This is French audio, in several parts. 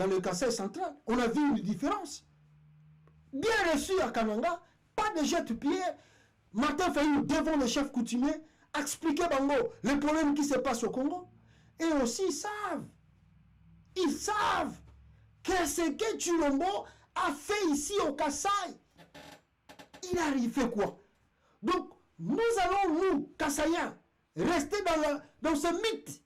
dans le Kasaï central, on a vu une différence. Bien reçu à Kananga, pas de jette-pierre. Martin Fayulu devant le chef coutumier, expliquer Bango le problème qui se passe au Congo. Et aussi, ils savent que ce que Tshilombo a fait ici au Kasaï, il a fait quoi? Donc, nous allons, nous, Kassaïens, rester dans ce mythe.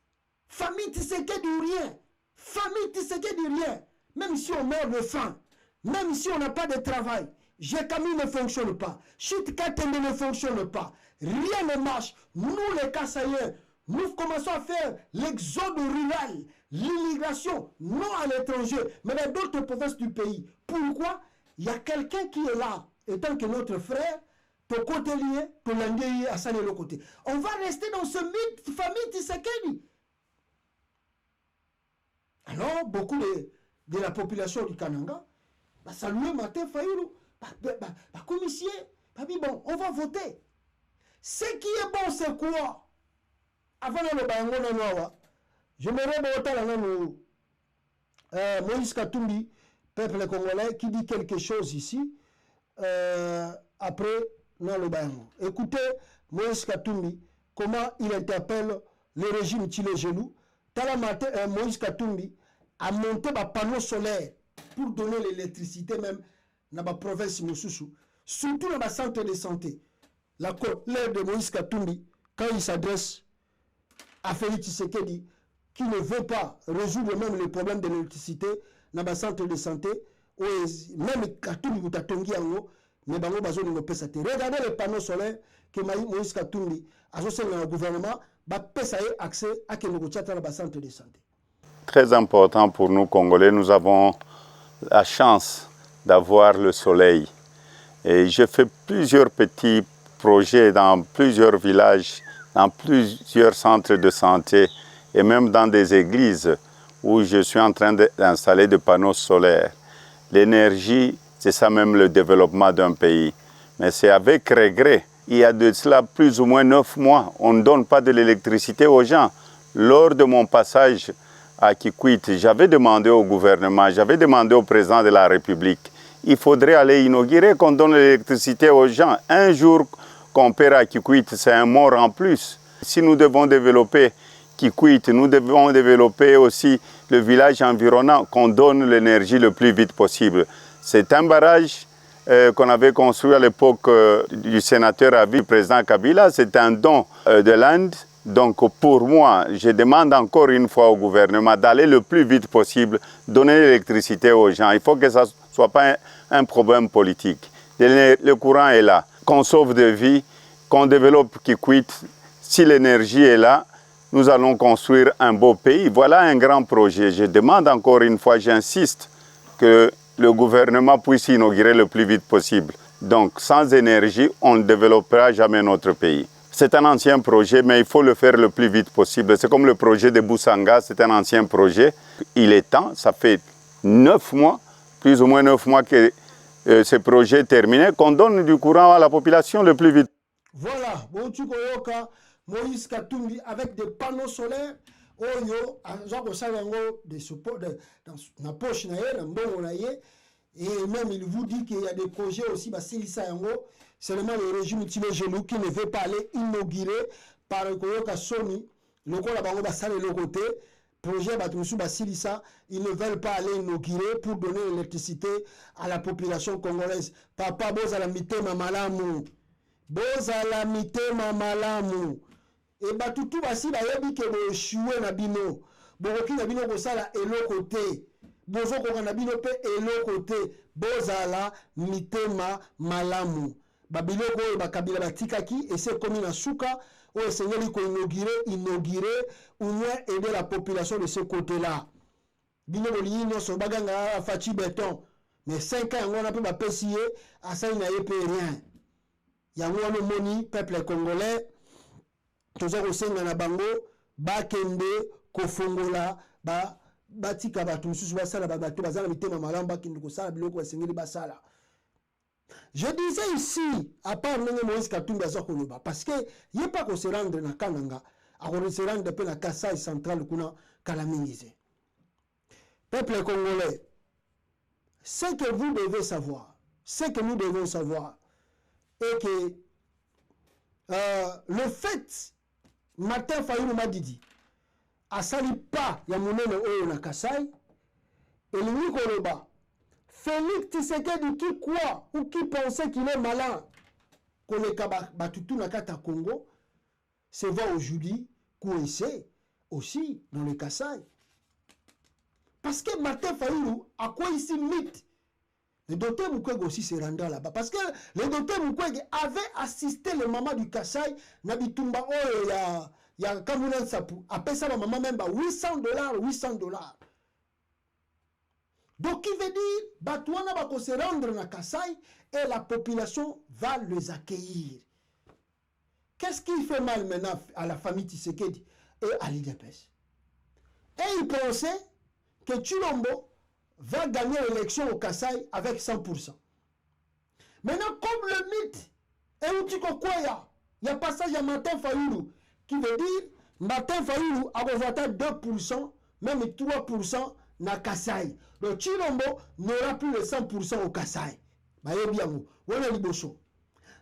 Famille Tshisekedi du rien. Famille Tshisekedi du rien. Même si on meurt de faim, même si on n'a pas de travail, Jekami ne fonctionne pas, Chit Katende ne fonctionne pas, rien ne marche. Nous, les Kassaïens, nous commençons à faire l'exode rural, l'immigration, non à l'étranger, mais dans d'autres provinces du pays. Pourquoi? Il y a quelqu'un qui est là, étant que notre frère, ton côté lié, ton langue à ça de l'autre côté. On va rester dans ce mythe famille Tshisekedi. Alors, beaucoup de la population du Kananga va saluer Martin Fayulu, commissaire, bon, on va voter. Ce qui est bon, c'est quoi? Avant le Bango, je me rends à Moïse Katumbi, peuple congolais, qui dit quelque chose ici, après le Bango. Écoutez, Moïse Katumbi, comment il interpelle le régime Tshilombo. Moïse Katumbi a monté un panneau solaire pour donner l'électricité même dans la province de Moussousou, surtout dans le centre de santé. La colère de Moïse Katumbi, quand il s'adresse à Félix Tshisekedi, qui ne veut pas résoudre même les problèmes de l'électricité dans le centre de santé, même Katumbi Boutatongi Yango, mais Bango Bazo ne peut pas. Regardez les panneaux solaires que Moïse Katumbi a associé dans le gouvernement, va accès à le centre de santé. Très important pour nous Congolais, nous avons la chance d'avoir le soleil. Et je fais plusieurs petits projets dans plusieurs villages, dans plusieurs centres de santé et même dans des églises où je suis en train d'installer des panneaux solaires. L'énergie, c'est ça même le développement d'un pays. Mais c'est avec regret. Il y a de cela plus ou moins 9 mois, on ne donne pas de l'électricité aux gens. Lors de mon passage à Kikwit, j'avais demandé au gouvernement, j'avais demandé au président de la République, il faudrait aller inaugurer, qu'on donne l'électricité aux gens. Un jour qu'on perd à Kikwit, c'est un mort en plus. Si nous devons développer Kikwit, nous devons développer aussi le village environnant, qu'on donne l'énergie le plus vite possible. C'est un barrage qu'on avait construit à l'époque du sénateur à vie, président Kabila. C'est un don de l'Inde. Donc pour moi, je demande encore une fois au gouvernement d'aller le plus vite possible, donner l'électricité aux gens. Il faut que ça ne soit pas un problème politique. Le courant est là. Qu'on sauve des vies, qu'on développe Kikwit. Si l'énergie est là, nous allons construire un beau pays. Voilà un grand projet. Je demande encore une fois, j'insiste, que le gouvernement puisse inaugurer le plus vite possible. Donc sans énergie, on ne développera jamais notre pays. C'est un ancien projet, mais il faut le faire le plus vite possible. C'est comme le projet de Boussanga, c'est un ancien projet. Il est temps, ça fait 9 mois, plus ou moins 9 mois que ce projet est terminé, qu'on donne du courant à la population le plus vite. Voilà, Moïse Katumbi avec des panneaux solaires, Oyo, de support dans la poche, et même il vous dit qu'il y a des projets aussi, seulement le régime Tshilombo qui ne veut pas aller inaugurer par le Koyoka Soni, le côté, projet Basilissa, ils ne veulent pas aller inaugurer pour donner l'électricité à la population congolaise. Papa, Bozala Mitema Malamu. Bozala Mitema Malamu. Et Batutu Basi Bayebi ke bo choué na bino. Boroki na bino kosala eloko te. Bozo ko na bino pe eloko te. Bozala Mitema Malamu. Babiloko e bakabila batikaki et c'est comme na suka où le Seigneur ko inaugurer ou moins aider la population de ce côté-là. Bino bolino so baganga fachi béton. Mais 5 ans on a peu ba pesier à ça il n'a pas rien. Yango wana moni peuple congolais toza kosenga na bango bakende kofongola batika bato mususu basala bato bazala mitema malamu bakende kosala biloko basengeli basala. Je disais ici, à part Moïse Katumbi aza koloba, parce que il n'y a pas qu'on se rendre na Kananga, à qu'on se rendre pe na Kasaï central kuna Kalamingize. peuple congolais, ce que vous devez savoir, ce que nous devons savoir, est que le fait, Martin Fayulu Madidi, a sali pas ya monene oyo na Kasai, et lui koloba, Félix Tshisekedi qui croit ou qui pensait qu'il est malin, qu'on est batutu na kata Congo, se voit aujourd'hui coincé aussi dans le Kasai. Parce que Martin Fayulu a quoi ici mythe. Le docteur Mukwege aussi se rendant là-bas. Parce que le docteur Mukwege avait assisté le maman du Kasai, Nabitumba Oyo, il y a Kamunan Sapu, après ça, la maman même, $800. Donc, il veut dire, Batouana va se rendre dans Kasai et la population va les accueillir. Qu'est-ce qui fait mal maintenant à la famille Tshisekedi et à l'IDPS? Et il pensait que Tshilombo va gagner l'élection au Kasai avec 100%. Maintenant, comme le mythe, et où tu crois, il y a passage à Martin Fayulu qui veut dire Martin Fayulu a voté 2%, même 3% na Kasai. Donc Tshilombo n'aura plus le 100% au Kasai.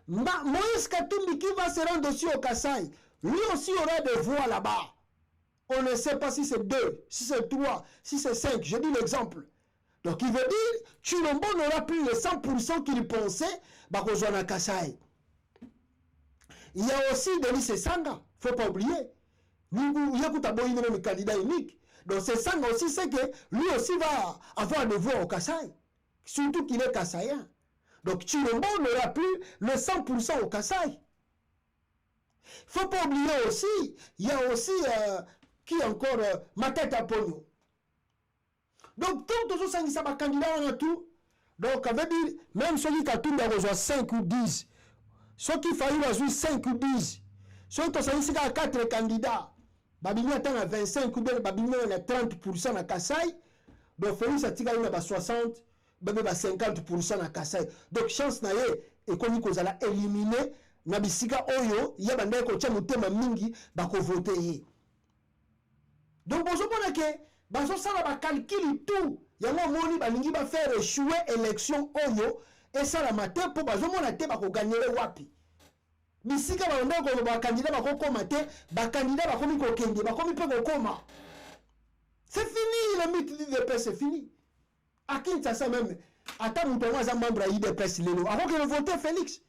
Moïse Katumbi qui va se rendre aussi au Kasai, lui aussi aura des voix là-bas. On ne sait pas si c'est 2, si c'est 3, si c'est 5. Je dis l'exemple. Donc il veut dire Tshilombo n'aura plus le 100% qu'il pensait na Kasai. Il y a aussi Denis Sanga, il ne faut pas oublier. Il y a un candidat unique. Donc c'est Sanga aussi, c'est que lui aussi va avoir des voix au Kasai. Surtout qu'il est Kassaïen. Donc Tshilombo n'aura plus le 100% au Kasai. Il ne faut pas oublier aussi, il y a aussi qui encore Matata Ponyo. Donc tout ça, il y a un candidat en tout. Donc ça veut dire, même celui qui a tout besoin 5 ou 10, ceux qui faillent jouer 5 ou 10, ceux qui ont 4 candidats, Babini attend à 25 ou bien Babini a 30% à Kasai, donc Félix a 60, Babini a 50% à Kasai. Donc chance na ye, et comme il a éliminé, Nabisika Oyo, il y a un mutema mingi, bako voter. Donc bonjour bon que, baso sala ba calcul tout, yango moni balingi ba faire échouer élection Oyo, et ça la matin pour baso mona te bako gagner wapi. Bisika ba ndeko ba candidat bako koma te, ba candidat bako mi ko kende, bako mi pe ko koma. C'est fini le mythe d'IDPS, c'est fini. À Kinshasa même, ata muto mwa za membre d'IDPS lelo, avant que le voter Félix.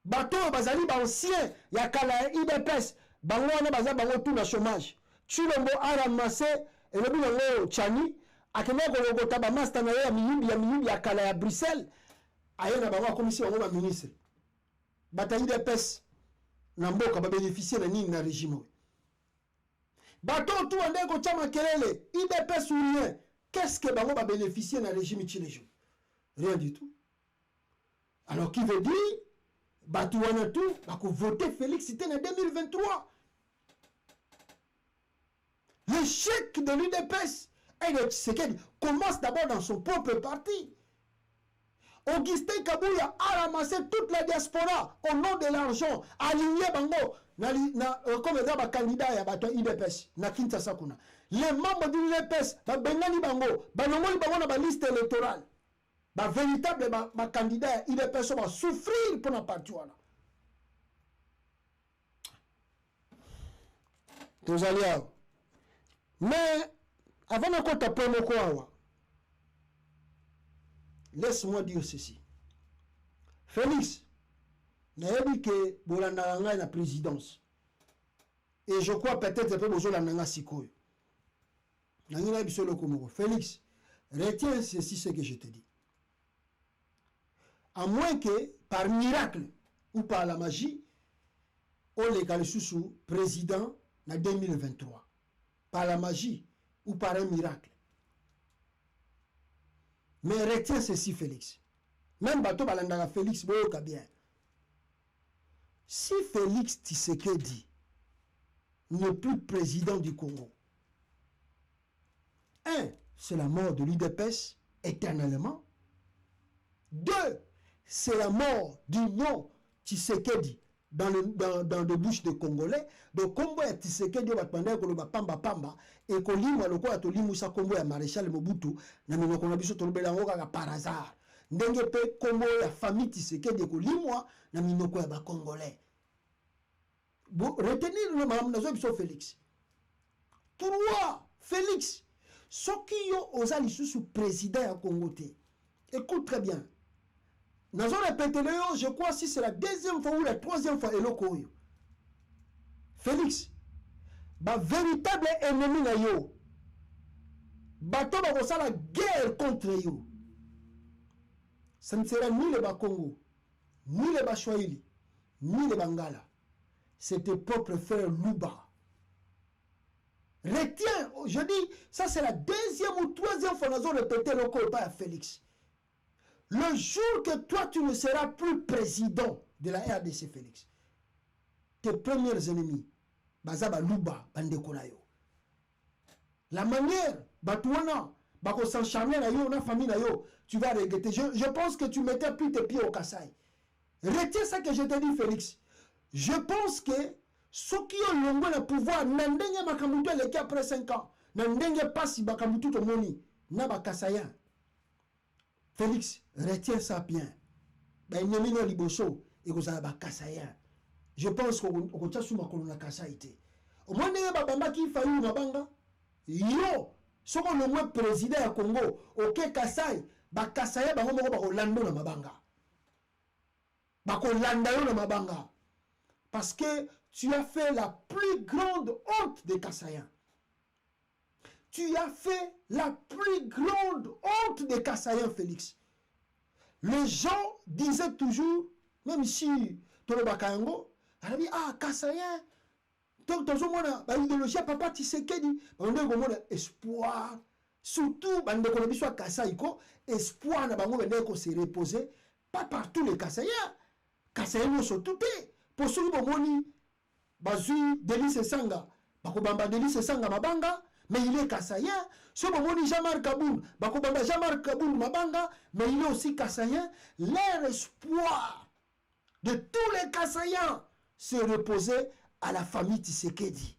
Bato bazali ba ancien ya kala IDPS, bango wana baza bango tout na chômage. Tshilombo a ramassé et le bilongo Tchani, akena ko logota ba master na ya miyubi ya kala ya Bruxelles. Ayena bango commission bango ba ministre. Bata IDPS na mboka ba bénéficier na nini na régime. Bato tout ande ko chama kelele, IDPS ou rien. Qu'est-ce que bango va bénéficier dans le régime Tchilejo? Rien du tout. Alors qui veut dire Batouana tout, va voter Félix c'était en 2023. L'échec de l'UDPS et de Tshisekedi commence d'abord dans son propre parti. Augustin Kabouya a ramassé toute la diaspora au nom de l'argent, aligné bango comme un candidat à l'UDPS na Kinshasa kuna. Les membres de l'UDPS ba bengani bango, ba nomoli bango na ba liste électorale. Ba véritable ba candidat à l'UDPS va souffrir pour la partie wana. Tous alliés. Mais avant de compter pour le quoi, laisse-moi dire ceci. Félix n'a dit que Bolanda est la présidence. Et je crois peut-être que vous avez un sikoyo. Félix, retiens ceci ce que je te dis. À moins que par miracle ou par la magie, on les sous président en 2023. Par la magie ou par un miracle. Mais retiens ceci, Félix. Même bateau balandara Félix, bien. Si Félix Tshisekedi n'est plus président du Congo, un, c'est la mort de l'UDPS éternellement. Deux, c'est la mort du nom Tshisekedi dans de bouches de Congolais. Donc, combo ya Tshisekedi batpanda ko ba pamba pamba et ko limwa loko ya to limusa combo ya Maréchal Mobutu na minoko na biso to lobela ngo kaka par hasard. Ndenge pe combo ya famille Tshisekedi ko limwa na minoko ya ba Congolais. Bon, retenir le madame nazo biso Félix. 3 Félix soki yo ozali sous président ya Congo te. Écoute très bien. Nous avons répété, je crois si c'est la 2e fois ou la 3e fois, Eloko. Félix, ba véritable ennemi na yo. Bato ba kosa la guerre contre yo. Ce ne sera ni le Bakongo, ni le Bashwaili, ni le Bangala. C'est tes propres frères Luba. Retiens, je dis, ça c'est la 2e ou 3e fois, nous avons répété le coup à Félix. Le jour que toi, tu ne seras plus président de la RDC, Félix, tes premiers ennemis, Bazaba Luba, Bandekonayo. La manière, Batouana, Bako s'encharner na yo, na famille na yo, tu vas regretter. Je pense que tu mettais plus tes pieds au Kassai. Retiens ça que je te dis, Félix. Je pense que ceux qui ont le pouvoir, n'endenge makamutu eleki après 5 ans, n'endenge pasi bakamutu to moni, na bakasaya. Félix, retiens ça bien. Ben, il y a liboso et vous avez kasaya. Je pense qu'on t'a sous ma colonne kasaïté. Au moins, il y a babamba qui faillit une banga. Yo, ce qu'on le moins président à Congo, ok, kasai, ba kasaya, ba homo ba Orlando na mabanga. Ba Orlando na mabanga. Parce que tu as fait la plus grande honte des Kassayens. Tu as fait la plus grande honte des Kassayens, Félix. Les gens disaient toujours, même si Tolo Bakayango, elle a dit, ah, Kassayen, donc dans l'idéologie, papa Tshisekedi, on a espoir, surtout, on a Kassaïko, espoir, on se reposer, pas partout les Kassayens. Kassayens sont tout pour ceux qui ont Bazui, Delis Sanga, Bakobamba Delis Sanga Mabanga, mais il est Kassayen. Ce moment Jamar Kaboul, Bakobamba Jamar Kaboul Mabanga, mais il est aussi Kassayen. Leur espoir de tous les Kassayens se reposait à la famille Tshisekedi.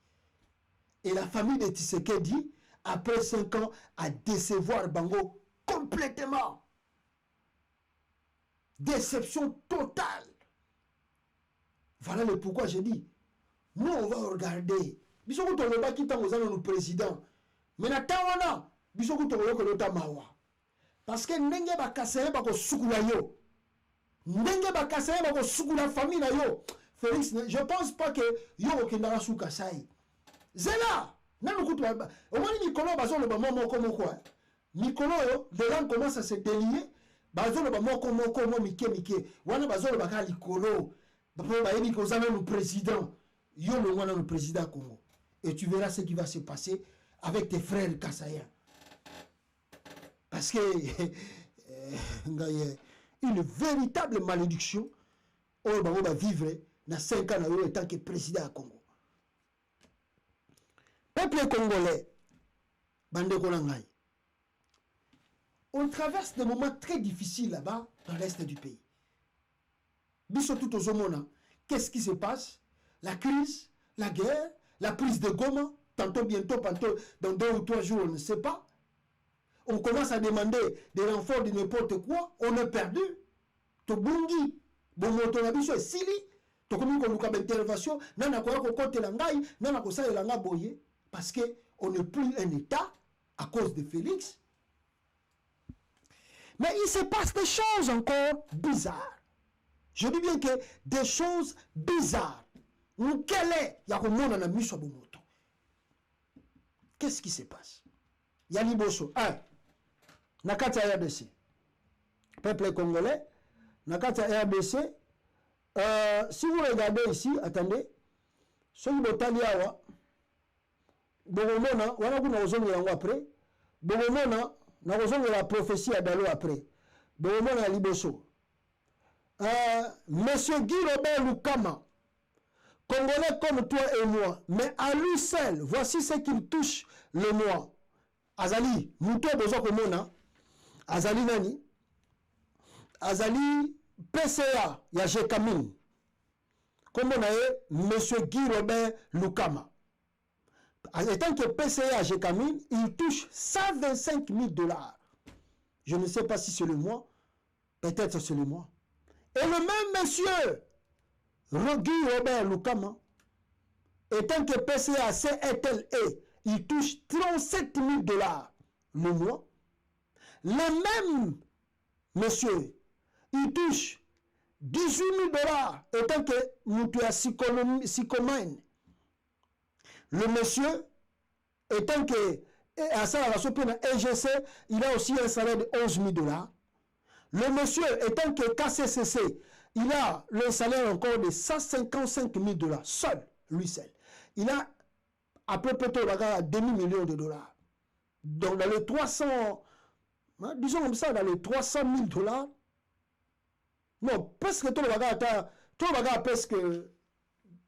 Et la famille de Tshisekedi, après 5 ans, a décevoir Bango complètement. Déception totale. Voilà le pourquoi j'ai dit. Nous, on va regarder. Bisoko to loba kita ngozana no président. Mais na tawana, bisoko to loba ko mawa. Parce que ndenge ba kaseye ba ko sukula yo. Ndenge ba kaseye ba ko sukula famille na yo. Félix, je pense pas que yo okendara suka sai. Zela, nanu kutu ba. Au moins Nicolas bazo loba moko moko. Nicolas yo, les gens commencent à se délier. Bazo loba moko mike. Wana bazo loba ka Nicolas. Le président, le président Congo. Et tu verras ce qui va se passer avec tes frères Kassayens. Parce que une véritable malédiction, on va vivre dans 5 ans en tant que président à Congo. Peuple congolais, Bande Kolangai, on traverse des moments très difficiles là-bas dans l'est du pays. Qu'est-ce qui se passe? La crise, la guerre, la prise de Goma, tantôt bientôt, tantôt dans 2 ou 3 jours, on ne sait pas. On commence à demander des renforts de n'importe quoi, on est perdu. Tobungi, Bomotonabiso et Sili, Tokomi Koluka d'intervention, Nana Koyako Kote Langai, Nana Kosa et Langa Boye, parce qu'on n'est plus un État à cause de Félix. Mais il se passe des choses encore bizarres. Je dis bien que des choses bizarres. Qu'est-ce qui se passe? Yaliboso. 1. Nakata RDC. Peuple congolais. Nakata RDC. Si vous regardez ici, attendez. Soki botaliawa. Bogomona. Wana kuna ozongi yango après. Bogomona. Na ozongi la prophétie à Dalo après. Bogomona Yaliboso. Monsieur Guy Robert Lukama, Congolais comme toi et moi, mais à lui seul, voici ce qu'il touche le mois. Azali, Mouto Bozo Komona, Azali Nani, Azali PCA, Yaje Kamine, comme on a M. Guy Robert Lukama. En tant que PCA à Gécamine, il touche 125 000 $. Je ne sais pas si c'est le mois, peut-être c'est le mois. Et le même monsieur, Guy Robert Lukama, étant que PCA à CETLE, il touche 37 000 $ le mois. Le même monsieur, il touche 18 000 $, étant que Moutoua Sycomine. Le monsieur, étant que à ça, EGC, il a aussi un salaire de 11 000 $. Le monsieur, étant que KCCC, il a le salaire encore de 155 000 $, seul, lui seul. Il a à peu près un demi-million de $. Donc dans les 300, hein, disons comme ça, dans les 300 000 $, non, presque tout le bagage, presque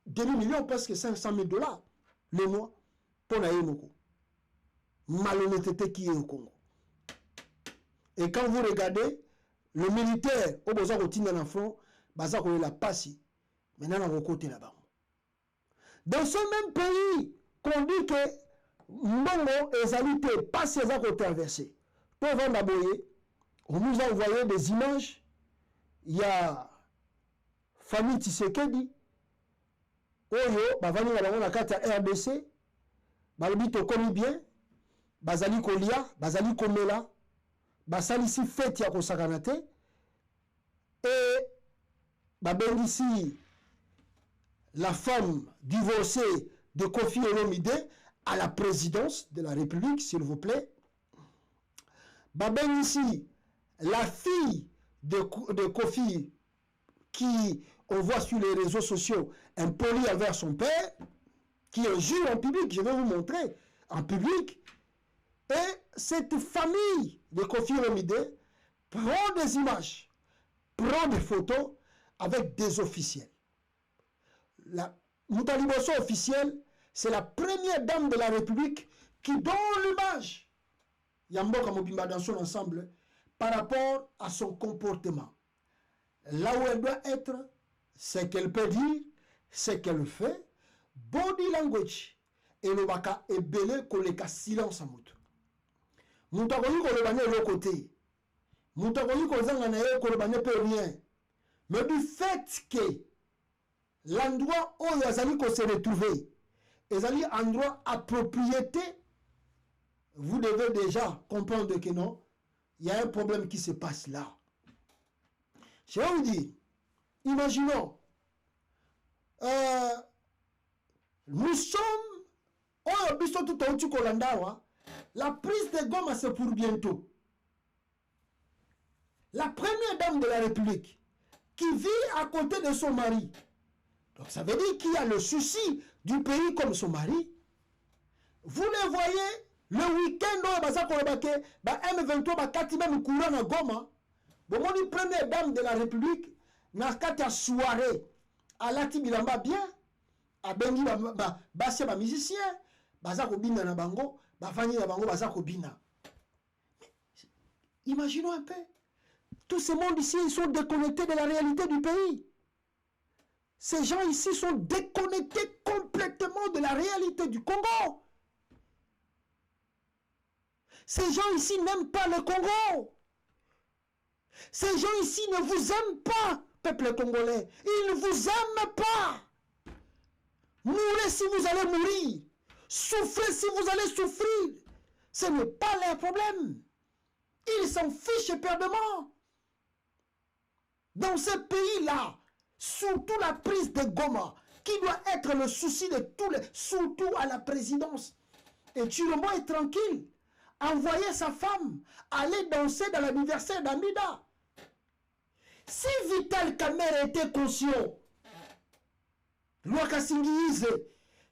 demi-million, presque 500 000 $ le mois pour Naïmoko. Malhonnêteté qui est au Congo. Et quand vous regardez, le militaire, au besoin de tenir dans front, baza ko la passi, maintenant on côté là-bas. Dans ce même pays, qu'on dit que Mbongo et Zalité passent à traverser. Pour vendre on nous a envoyé des images. Il y a famille Tshisekedi, Oyo, bavani na carte RDC, balobi to komi bien, bazali kolia, bazali komela, basali si fête ya kosakanate, et babengisi la femme divorcée de Kofi Olomide à la présidence de la République, s'il vous plaît. Babengisi la fille de Kofi qui, on voit sur les réseaux sociaux, impoli envers son père, qui injure en public, je vais vous montrer, en public. Et cette famille de Kofi Olomide prend des images, prend des photos avec des officiels. La Moutaliboso officielle, c'est la première dame de la République qui donne l'image. Yamboka Mobimba dans son ensemble par rapport à son comportement. Là où elle doit être, ce qu'elle peut dire, ce qu'elle fait, body language, et le baka est belé qu'on les silence à mout. Moutakoyi qu'on le bane de l'autre côté. Moutakoyi qu'on zanganaye qu'on le bane peut rien. Mais du fait que l'endroit où Yazali qu'on s'est retrouvé, Yazali endroit à propriété, vous devez déjà comprendre que non, il y a un problème qui se passe là. Je vais vous dire, imaginons, nous sommes, la prise de Goma c'est pour bientôt. La première dame de la République qui vit à côté de son mari, donc ça veut dire qu'il y a le souci du pays comme son mari. Vous le voyez, le week-end, M23 va kati même courant à Goma. Bon, mon première dame de la République n'a qu'à soirée à la Tibilamba bien, à Bengi Bassia ba musicien, Bazako Bina na bango, Bafani na bango Bazako Bina. Imaginons un peu. Tous ces mondes ici, ils sont déconnectés de la réalité du pays. Ces gens ici sont déconnectés complètement de la réalité du Congo. Ces gens ici n'aiment pas le Congo. Ces gens ici ne vous aiment pas, peuple congolais. Ils ne vous aiment pas. Mourrez si vous allez mourir. Souffrez si vous allez souffrir. Ce n'est pas leur problème. Ils s'en fichent éperdument. Dans ce pays-là, surtout la prise de Goma, qui doit être le souci de tous les... Surtout à la présidence. Et Chilombo est tranquille. Envoyer sa femme aller danser dans l'anniversaire d'Amida. Si Vital Kamerhe était conscient,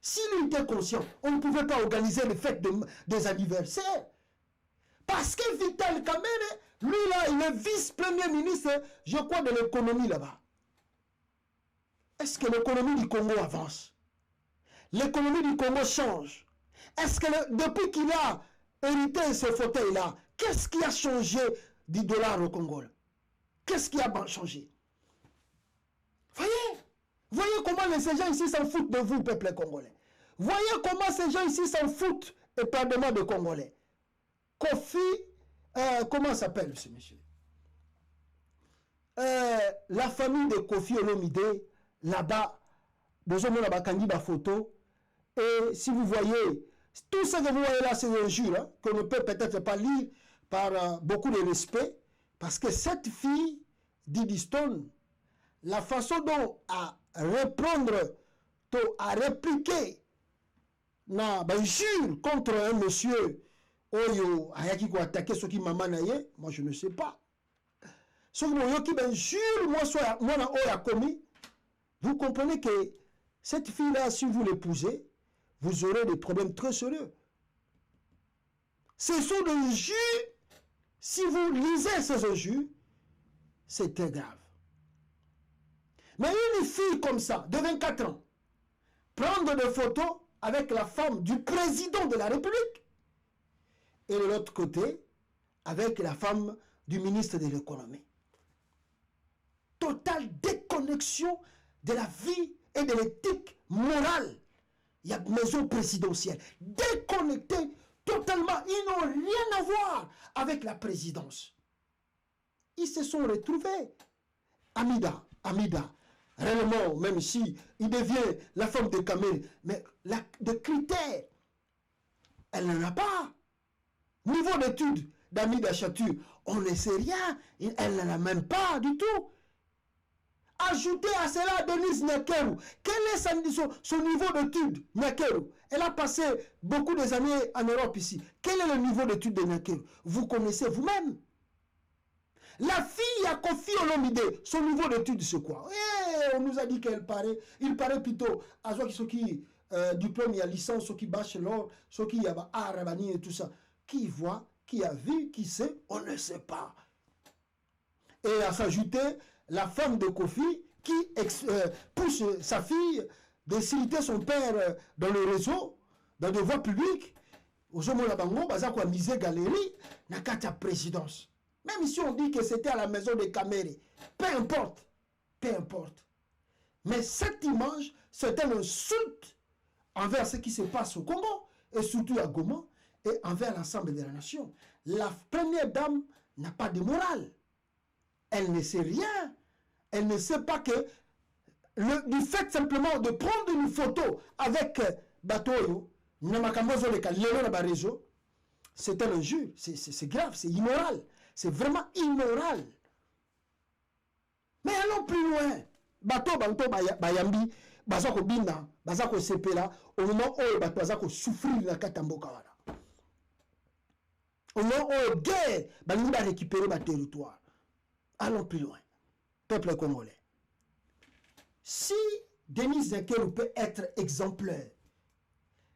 s'il était conscient, on ne pouvait pas organiser les fêtes des anniversaires. Parce que Vital Kamerhe, lui là, il est vice-premier ministre, je crois, de l'économie là-bas. Est-ce que l'économie du Congo avance? L'économie du Congo change? Est-ce que depuis qu'il a hérité ce fauteuil-là, qu'est-ce qui a changé du dollar au Congo? Qu'est-ce qui a changé? Voyez, Voyez comment ces gens ici s'en foutent de vous, peuple congolais. Voyez comment ces gens ici s'en foutent, et pardonnement de Congolais. Kofi, comment s'appelle ce monsieur? La famille de Kofi Olomide, là-bas, besoin de la photo. Et si vous voyez, tout ce que vous voyez là, c'est un injure, hein, qu'on ne peut peut-être pas lire par beaucoup de respect, parce que cette fille, Didi Stone, la façon dont à reprendre, à répliquer, na injure contre un monsieur, Oyo, ayaki ko attaquer ce qui maman naye, moi je ne sais pas. Ce qui injure, moi na oya commis, vous comprenez que cette fille-là, si vous l'épousez, vous aurez des problèmes très sérieux. Ce sont des injures, si vous lisez ces injures, c'est très grave. Mais une fille comme ça, de 24 ans, prendre des photos avec la femme du président de la République, et de l'autre côté, avec la femme du ministre de l'économie. Totale déconnexion de la vie et de l'éthique morale. Il y a maison présidentielle. Déconnectés totalement. Ils n'ont rien à voir avec la présidence. Ils se sont retrouvés. Amida, réellement, même si il devient la femme de Kamel, mais de critères, elle n'en a pas. Niveau d'études d'Amida Chatur, on ne sait rien. Elle n'en a même pas du tout. Ajoutez à cela Denise Nyakeru. Quel est son niveau d'études, Nyakeru? Elle a passé beaucoup des années en Europe ici. Quel est le niveau d'études de Nyakeru? Vous connaissez vous-même. La fille a Kofi Olomide, son niveau d'études c'est quoi? On nous a dit il paraît plutôt à ceux qui diplôme, il y a licence, ceux qui bachelor, ceux qui y a arabani et tout ça. Qui voit, qui a vu, qui sait, on ne sait pas. Et à s'ajouter la femme de Kofi qui pousse sa fille de citer son père dans le réseau, dans des voies publiques. Aux hommes la bango, bazako misé galerie, na kata présidence. Même si on dit que c'était à la maison de Kamere, peu importe, peu importe. Mais cette image, c'est un insulte envers ce qui se passe au Congo, et surtout à Goma, et envers l'ensemble de la nation. La première dame n'a pas de morale. Elle ne sait rien. Elle ne sait pas que du fait simplement de prendre une photo avec Batoyo, c'est un injure, c'est grave, c'est immoral. C'est vraiment immoral. Mais allons plus loin. Bato bayambi, bazako binda, bazako sepela, au moment où bato bazako souffrir na katamboka wana. Au moment où guerre, balingi ba récupérer ba territoire. Allons plus loin. Peuple congolais. Si Denis Nyakeru peut être exemplaire,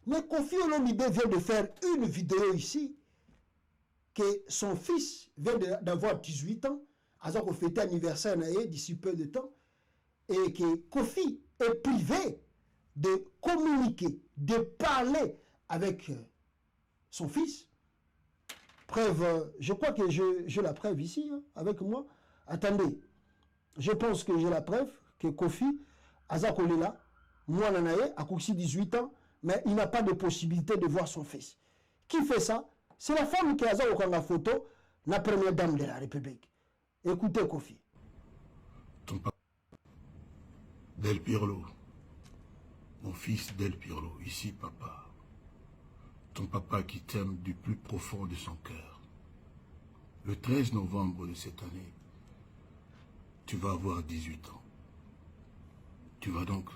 mais Kofi Olomide vient de faire une vidéo ici, que son fils vient d'avoir 18 ans, a fêté anniversaire d'ici peu de temps, et que Kofi est privé de communiquer, de parler avec son fils. Preuve, je crois que j'ai la preuve ici, hein, avec moi. Attendez, je pense que j'ai la preuve que Kofi, Azakolela, moi Nanaye, a 18 ans, mais il n'a pas de possibilité de voir son fils. Qui fait ça? C'est la femme qui a la photo, la première dame de la République. Écoutez Kofi. Ton papa, Del Pirlo, mon fils Del Pirlo, ici papa. Ton papa qui t'aime du plus profond de son cœur. Le 13 novembre de cette année, tu vas avoir 18 ans. Tu vas donc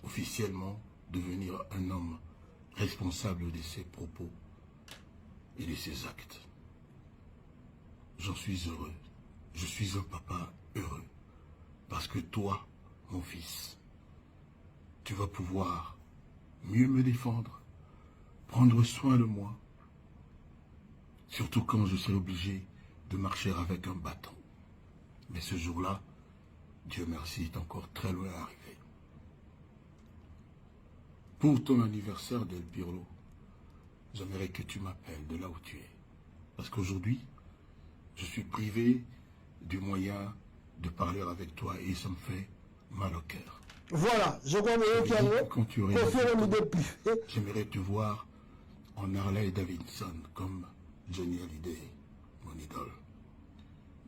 officiellement devenir un homme responsable de ses propos et de ses actes. J'en suis heureux. Je suis un papa heureux. Parce que toi, mon fils, tu vas pouvoir mieux me défendre, prendre soin de moi, surtout quand je serai obligé de marcher avec un bâton. Mais ce jour-là, Dieu merci, est encore très loin à arriver. Pour ton anniversaire Del Pirlo, j'aimerais que tu m'appelles de là où tu es. Parce qu'aujourd'hui, je suis privé du moyen de parler avec toi et ça me fait mal au cœur. Voilà, je crois que quand tu aurais depuis. J'aimerais te voir en Harley Davidson comme Johnny Hallyday, mon idole.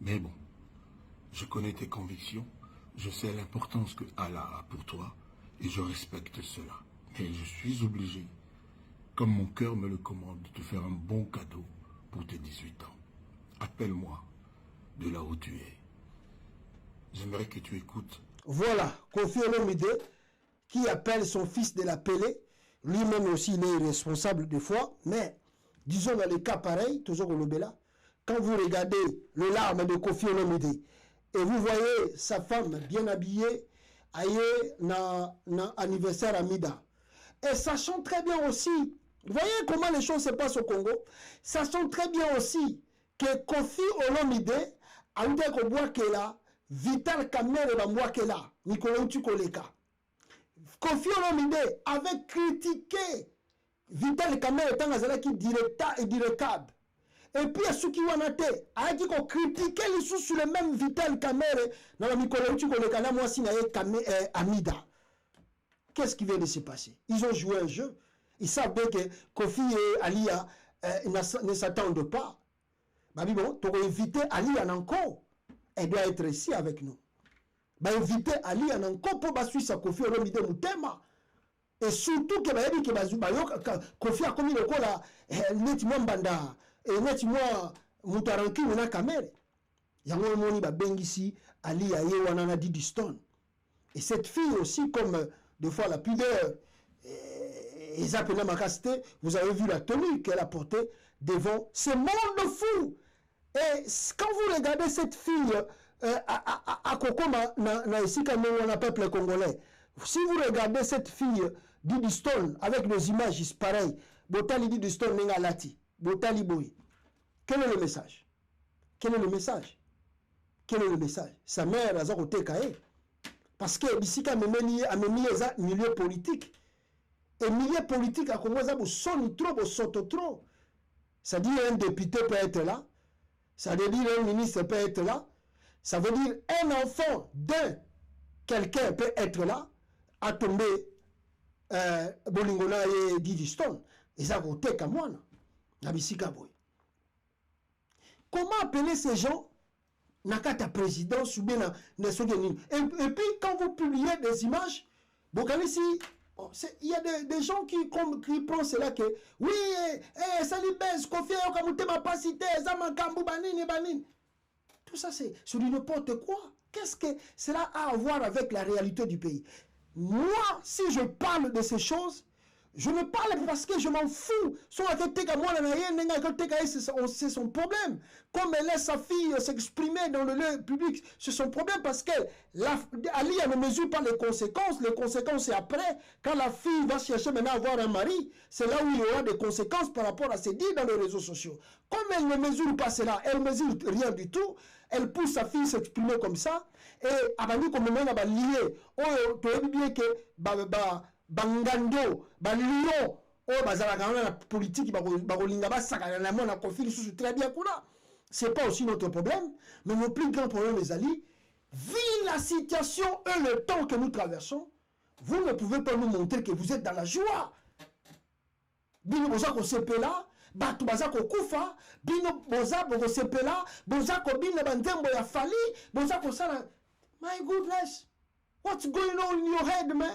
Mais bon, je connais tes convictions, je sais l'importance que Allah a pour toi et je respecte cela. Mais je suis obligé, comme mon cœur me le commande, de te faire un bon cadeau pour tes 18 ans. Appelle-moi de là où tu es. J'aimerais que tu écoutes. Voilà, Kofi Olomide qui appelle son fils de l'appeler. Lui-même aussi, il est responsable des fois. Mais, disons dans les cas pareils, toujours au Lobela, quand vous regardez le larme de Kofi Olomide et vous voyez sa femme bien habillée, ailleurs dans l'anniversaire à Mida. Et sachant très bien aussi, vous voyez comment les choses se passent au Congo, sachant très bien aussi que Kofi Olomide a eu des là, Vital Kamere Bambouakela, Nicolas Tukoleka. Kofi Olomide avait critiqué Vital Kamere tant qui directable. Et puis à ceux qui ont été, a dit qu'on critiquait les sous sur le même Vital Kamere dans la Nicolas Tukoleka, là moi si Amida. Qu'est-ce qui vient de se passer? Ils ont joué un jeu. Ils savent bien que Kofi et Alia ne s'attendent pas. Bah bon, tu as invité Alia encore. Elle doit être ici avec nous. Bah inviter Ali en encore pour Suisse à Kofi Olomide Mutema. Et surtout que Kofi a commis le coup là, nettement banda, et nettement Mutaranki ou Nakamere. Yango moni ba bengisi Ali a yewana Didi Stone. Et cette fille aussi, comme des fois la pudeur, Isabella Makasté, vous avez vu la tenue qu'elle a portée devant ce monde fou. Et quand vous regardez cette fille à Kokoma, dans le peuple congolais, si vous regardez cette fille Didi Stone avec les images pareilles, Botali Didi Stone n'est lati, Botali Boy. Quel est le message? Quel est le message? Quel est le message? Sa mère a été caée. Parce que Bissika a mis un milieu politique. Et milieu politique, à Congo, ça trop. Ça dit un député peut être là. Ça veut dire un ministre peut être là. Ça veut dire un enfant d'un quelqu'un peut être là, à tomber Bolingona et Didi Stone. Et ça va être comme moi. Comment appeler ces gens Nakata présidence ou bien et puis quand vous publiez des images, il y a des gens qui prennent cela que oui, ça libère, Kofi Okamutema pas cité, Zamakambu Banini Banini. Tout ça c'est sur n'importe quoi. Qu'est-ce que cela a à voir avec la réalité du pays? Moi, si je parle de ces choses, je ne parle parce que je m'en fous. C'est son problème. Comme elle laisse sa fille s'exprimer dans le lieu public, c'est son problème parce que Ali ne mesure pas les conséquences. Les conséquences, c'est après. Quand la fille va chercher maintenant à avoir un mari, c'est là où il y aura des conséquences par rapport à ce dit dans les réseaux sociaux. Comme elle ne mesure pas cela, elle ne mesure rien du tout. Elle pousse sa fille s'exprimer comme ça. Et Abani, comme elle va lier, tu as bien que Bangando, Lion, la politique, très bien. Ce n'est pas aussi notre problème, mais notre plus grand problème, les alliés, vu la situation et le temps que nous traversons, vous ne pouvez pas nous montrer que vous êtes dans la joie. Bino boza ko sepela, batu baza ko kufa, bino boza ko sepela, boza ko bino banzembo ya fali, boza ko sala. My goodness, what's going on in your head, man?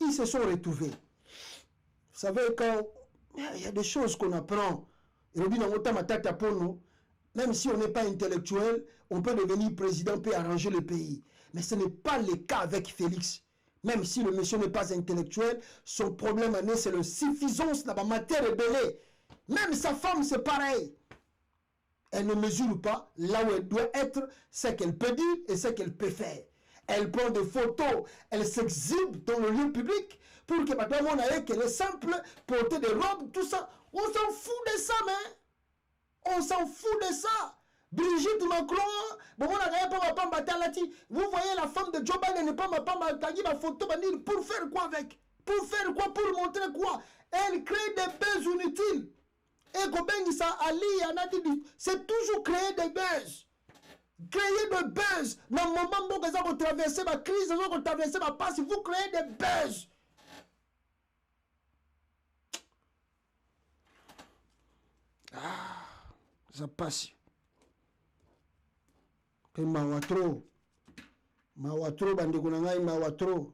Ils se sont retrouvés. Vous savez, quand il y a des choses qu'on apprend, même si on n'est pas intellectuel, on peut devenir président, peut arranger le pays. Mais ce n'est pas le cas avec Félix. Même si le monsieur n'est pas intellectuel, son problème c'est la suffisance de la matière rebellée. Même sa femme, c'est pareil. Elle ne mesure pas là où elle doit être, ce qu'elle peut dire et ce qu'elle peut faire. Elle prend des photos, elle s'exhibe dans le lieu public pour que maintenant on ait que les simples porter des robes, tout ça. On s'en fout de ça, mais on s'en fout de ça. Brigitte Macron, vous voyez la femme de Joe Biden n'est pas ma photo, pour faire quoi avec? Pour faire quoi? Pour montrer quoi? Elle crée des buzz inutiles. Et Gobengi ça Ali, c'est toujours créer des buzz. Créez de buzz. Dans le moment où vous avez traversé ma crise, vous avez traversé ma passe, vous créez des buzz. Ah, ça passe. Puis mawatro, bandeko na ngai mawatro.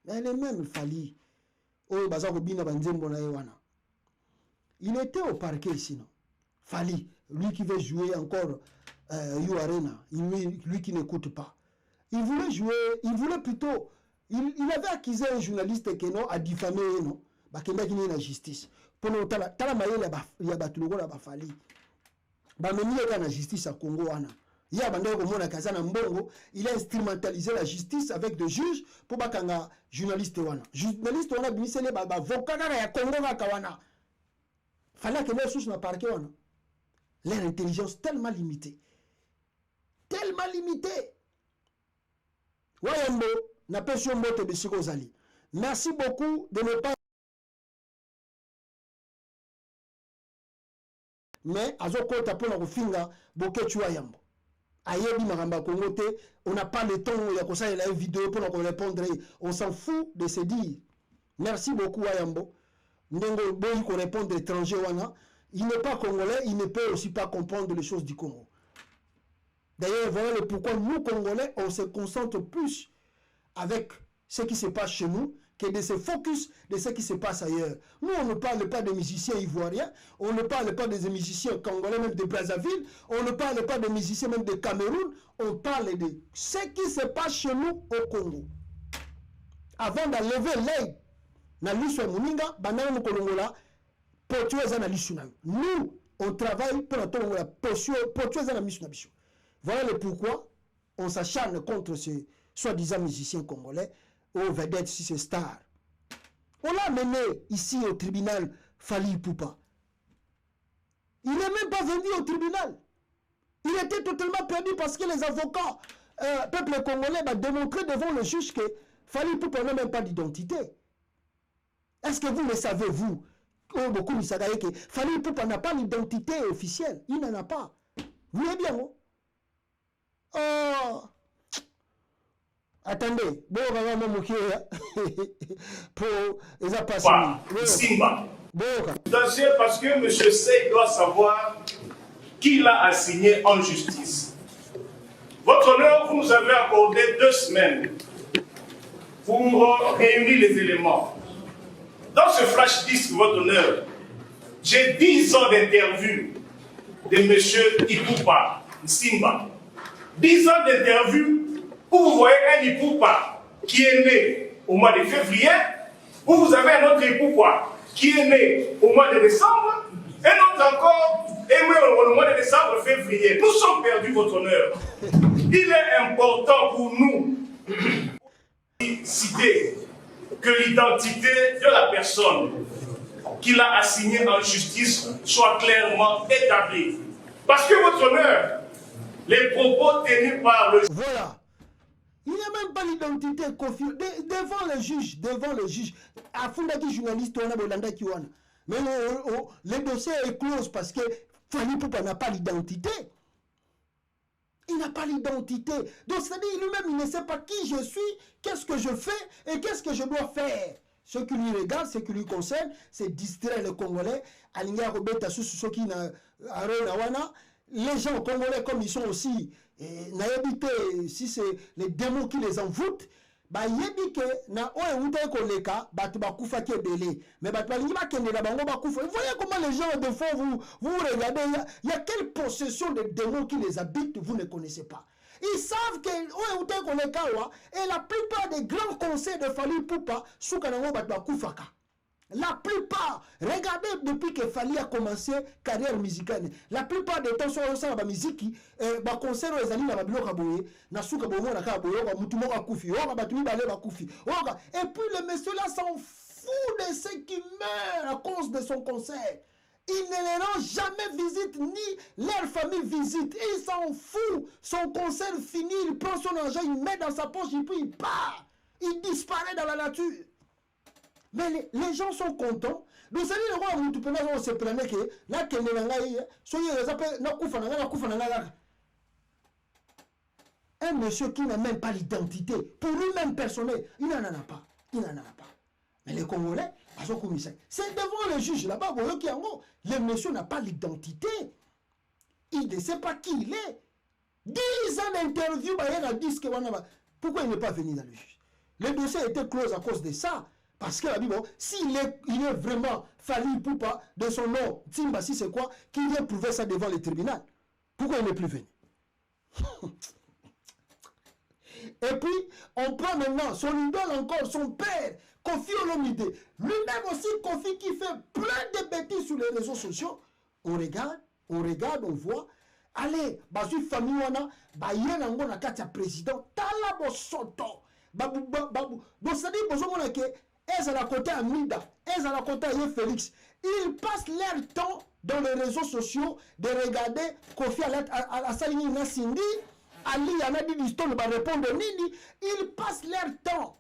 Elle est même Fally. Oh, bazako bina banzembo na yewana. Il était au parquet sinon. Fally, lui qui veut jouer encore You Arena, lui qui n'écoute pas. Il voulait jouer, il voulait plutôt, il avait accusé un journaliste qui non a diffamé non, bah qui n'a la justice. Pour nous tala mayele ya batulugo la Fally. Bah même il y a la justice à Congo wana. Il y a bandé comme on a kazana mbongo, il a instrumentalisé la justice avec des juges pour bakanga journaliste wana. Journaliste wana bimisele ba avocat na ya Congo wana. Fallait que les sources na parquet wana. Leur intelligence tellement limitée. Tellement limitée. Wayembo, n'a pas sur moto de Sikozali. Merci beaucoup de ne pas. Mais, Azoko Tapona Rufinga, Boketu Wayembo. Ayebi Maramba Kongote, on n'a pas le temps, il y a comme ça, il y a une vidéo pour nous répondre. On s'en fout de se dire. Merci beaucoup, Wayembo. Ndengo Boyi qu'on répond d'étrangers, Wana. Il n'est pas congolais, il ne peut aussi pas comprendre les choses du Congo. D'ailleurs, voilà le pourquoi nous, Congolais, on se concentre plus avec ce qui se passe chez nous que de se focus de ce qui se passe ailleurs. Nous, on ne parle pas des musiciens ivoiriens, on ne parle pas des musiciens congolais, même de Brazzaville, on ne parle pas des musiciens même de Cameroun, on parle de ce qui se passe chez nous au Congo. Avant d'enlever l'œil, na l'issue Mouninga, banana nous Kolongola, nous, on travaille pour attendre la posture à mission. Voilà le pourquoi on s'acharne contre ces soi-disant musiciens congolais aux vedettes, si c'est stars. On l'a mené ici au tribunal Fally Ipupa. Il n'est même pas venu au tribunal. Il était totalement perdu parce que les avocats, peuple congolais, va démontrer devant le juge que Fally Ipupa n'a même pas d'identité. Est-ce que vous le savez, vous? Oh, beaucoup de Sagaye que Fally Ipupa n'a pas l'identité officielle. Il n'en a pas. Vous voyez bien, non? Oh! Attendez. Bon, on va voir pour les appassionés. Simba. Parce que M. Sey doit savoir qui l'a assigné en justice. Votre honneur, vous nous avez accordé 2 semaines pour réunir les éléments. Dans ce flash disque, votre honneur, j'ai 10 ans d'interview de M. Ipupa Simba. 10 ans d'interview où vous voyez un Ipupa qui est né au mois de février, où vous avez un autre Ipupa qui est né au mois de décembre, et un autre encore est né au mois de décembre, février. Nous sommes perdus, votre honneur. Il est important pour nous de citer que l'identité de la personne qui l'a assignée en justice soit clairement établie. Parce que, votre honneur, les propos tenus par le... Voilà. Il n'y a même pas l'identité devant le juge. Devant le juge. À fond d'être journaliste, on a Bolanda Kiwana. Mais le dossier est clos parce que Fally Ipupa n'a pas l'identité. Il n'a pas l'identité. Donc, c'est-à-dire, lui-même, il ne sait pas qui je suis, qu'est-ce que je fais et qu'est-ce que je dois faire. Ce qui lui regarde, ce qui lui concerne, c'est distraire les Congolais. Alinga Robeta sous ce qui n'a wana. Les gens congolais, comme ils sont aussi, si c'est les démons qui les envoûtent, bah yebi que na oe uta koleka batu bakufa ke belé mais batu balingi bakende na bango bakufa. Vous voyez comment les gens de fois vous regardez, il y a quelle possession de démons qui les habitent, vous ne connaissez pas. Ils savent que oe uta koleka wa et la plupart des grands conseils de Fally Ipupa soukanango batu bakufaka. La plupart, regardez depuis que Fally a commencé carrière musicale, la plupart des temps, sur la musique, concert les amis na bilo kaboye, na suka bomo na kaboye, mutumo ka kufi, batumi bale ba kufi. Et puis le monsieur là s'en fout de ceux qui meurent à cause de son concert. Il ne les rend jamais visite, ni leur famille visite. Il s'en fout. Son concert fini, il prend son argent, il met dans sa poche, et puis il part. Il disparaît dans la nature. Mais les gens sont contents. Donc, ça dit, on se prenait que là, il y a Un monsieur qui n'a même pas l'identité, pour lui-même personnel, il n'en a pas. Il n'en a pas. Mais les Congolais, c'est devant le juge là-bas, le monsieur n'a pas l'identité. Il ne sait pas qui il est. 10 ans d'interview, pourquoi il n'est pas venu dans le juge? Le dossier a été clos à cause de ça. Parce que la Bible, s'il est vraiment fallu pour pas de son nom, Timba, si c'est quoi, qu'il vient prouver ça devant le tribunal. Pourquoi il n'est plus venu? Et puis, on prend maintenant son idole encore, son père, Kofi Olomide. Lui-même aussi, Kofi qui fait plein de bêtises sur les réseaux sociaux. On regarde, on voit. Allez, basu famille wana, ba yena ngona kati ya président, tala bo soto. Babu, bon, ça dit, bonjour mon ake, elles à la côté à Mida, elles à la côté à Félix. Ils passent leur temps dans les réseaux sociaux de regarder Kofi à Salini Nassindi, Ali Yanadi Liston va répondre Nini. Ils passent leur temps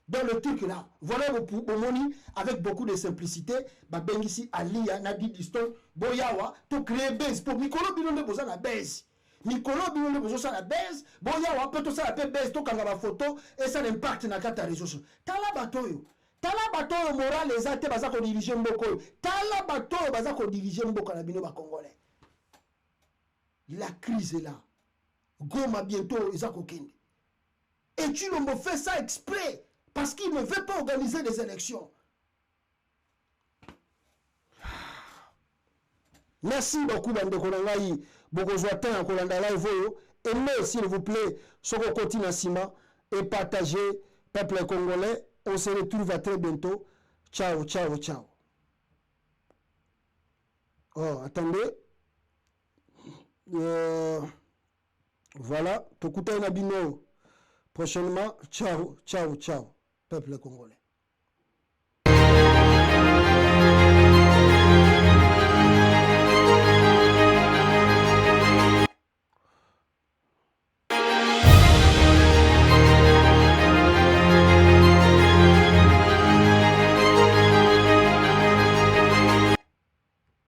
dans le truc là. Voilà Bomoni avec beaucoup de simplicité. Bengisi Ali Yanadi Liston, Boyawa, to créer base pour Mikolo Bilonde Boza la base. Mikolo Bilonde Boza la base, Boyawa peut tout ça la base, to kanga la photo et ça l'impact na kata réseaux sociaux. Tala batoyo. Tala batoyo moral les até baza ko diriger mboko. Tala batoyo baza ko diriger mboko na bino ba congolais. La crise est là. Goma bientôt, Isaac Okende. Et tu me fais ça exprès parce qu'il ne veut pas organiser des élections. Merci beaucoup, Bande Kolongaï. Bokozoatin, Kolanda Live. Aimez, s'il vous plaît, Soko Koti Nassima et partagez, peuple congolais. On se retrouve à très bientôt. Ciao, ciao, ciao. Oh, attendez. Voilà, Tokuta Nabino. Prochainement, ciao, ciao, ciao, peuple congolais.